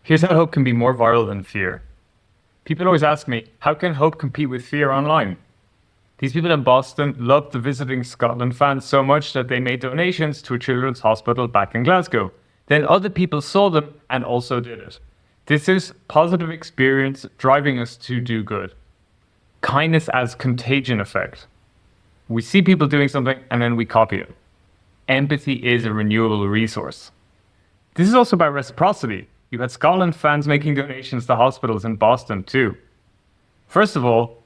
Here's how hope can be more viral than fear. People always ask me, how can hope compete with fear online? These people in Boston loved the Visiting Scotland fans so much that they made donations to a children's hospital back in Glasgow. Then other people saw them and also did it. This is positive experience driving us to do good. Kindness as contagion effect. We see people doing something and then we copy it. Empathy is a renewable resource. This is also about reciprocity. You had Scotland fans making donations to hospitals in Boston too. First of all,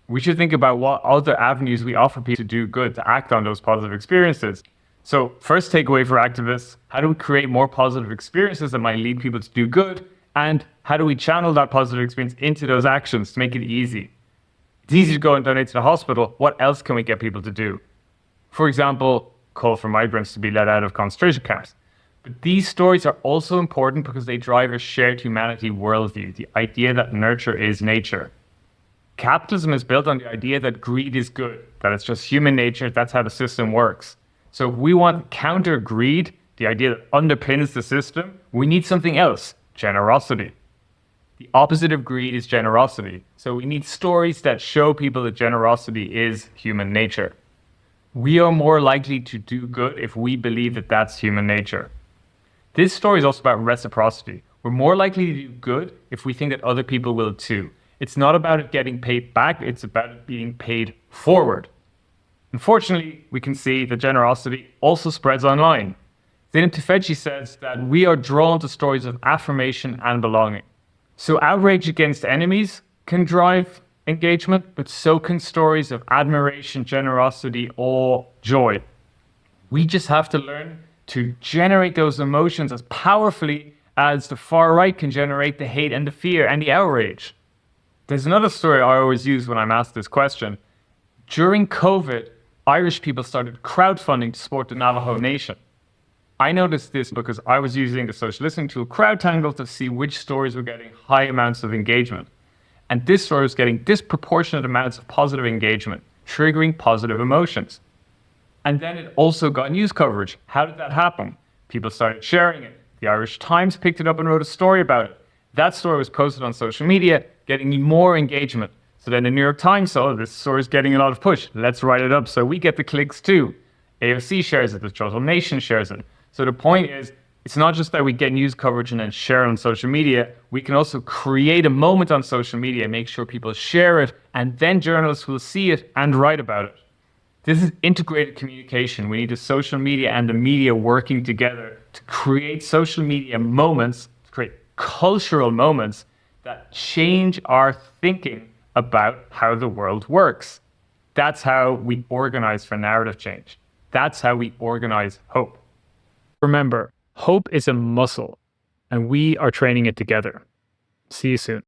we should think about what other avenues we offer people to do good, to act on those positive experiences. So first takeaway for activists, how do we create more positive experiences that might lead people to do good? And how do we channel that positive experience into those actions to make it easy? It's easy to go and donate to the hospital. What else can we get people to do? For example, call for migrants to be let out of concentration camps. But these stories are also important because they drive a shared humanity worldview, the idea that nurture is nature. Capitalism is built on the idea that greed is good, that it's just human nature, that's how the system works. So if we want counter greed, the idea that underpins the system, we need something else, generosity. The opposite of greed is generosity. So we need stories that show people that generosity is human nature. We are more likely to do good if we believe that that's human nature. This story is also about reciprocity. We're more likely to do good if we think that other people will too. It's not about it getting paid back, it's about it being paid forward. Unfortunately, we can see that generosity also spreads online. Zainab Tufekci says that we are drawn to stories of affirmation and belonging. So outrage against enemies can drive engagement, but so can stories of admiration, generosity, or joy. We just have to learn to generate those emotions as powerfully as the far right can generate the hate and the fear and the outrage. There's another story I always use when I'm asked this question. During COVID, Irish people started crowdfunding to support the Navajo Nation. I noticed this because I was using the social listening tool CrowdTangle to see which stories were getting high amounts of engagement. And this story was getting disproportionate amounts of positive engagement, triggering positive emotions. And then it also got news coverage. How did that happen? People started sharing it. The Irish Times picked it up and wrote a story about it. That story was posted on social media, getting more engagement. So then the New York Times saw this story is getting a lot of push. Let's write it up so we get the clicks too. AOC shares it, the Total Nation shares it. So the point is, it's not just that we get news coverage and then share it on social media. We can also create a moment on social media, make sure people share it, and then journalists will see it and write about it. This is integrated communication. We need the social media and the media working together to create social media moments, to create cultural moments that change our thinking about how the world works. That's how we organize for narrative change. That's how we organize hope. Remember, hope is a muscle, and we are training it together. See you soon.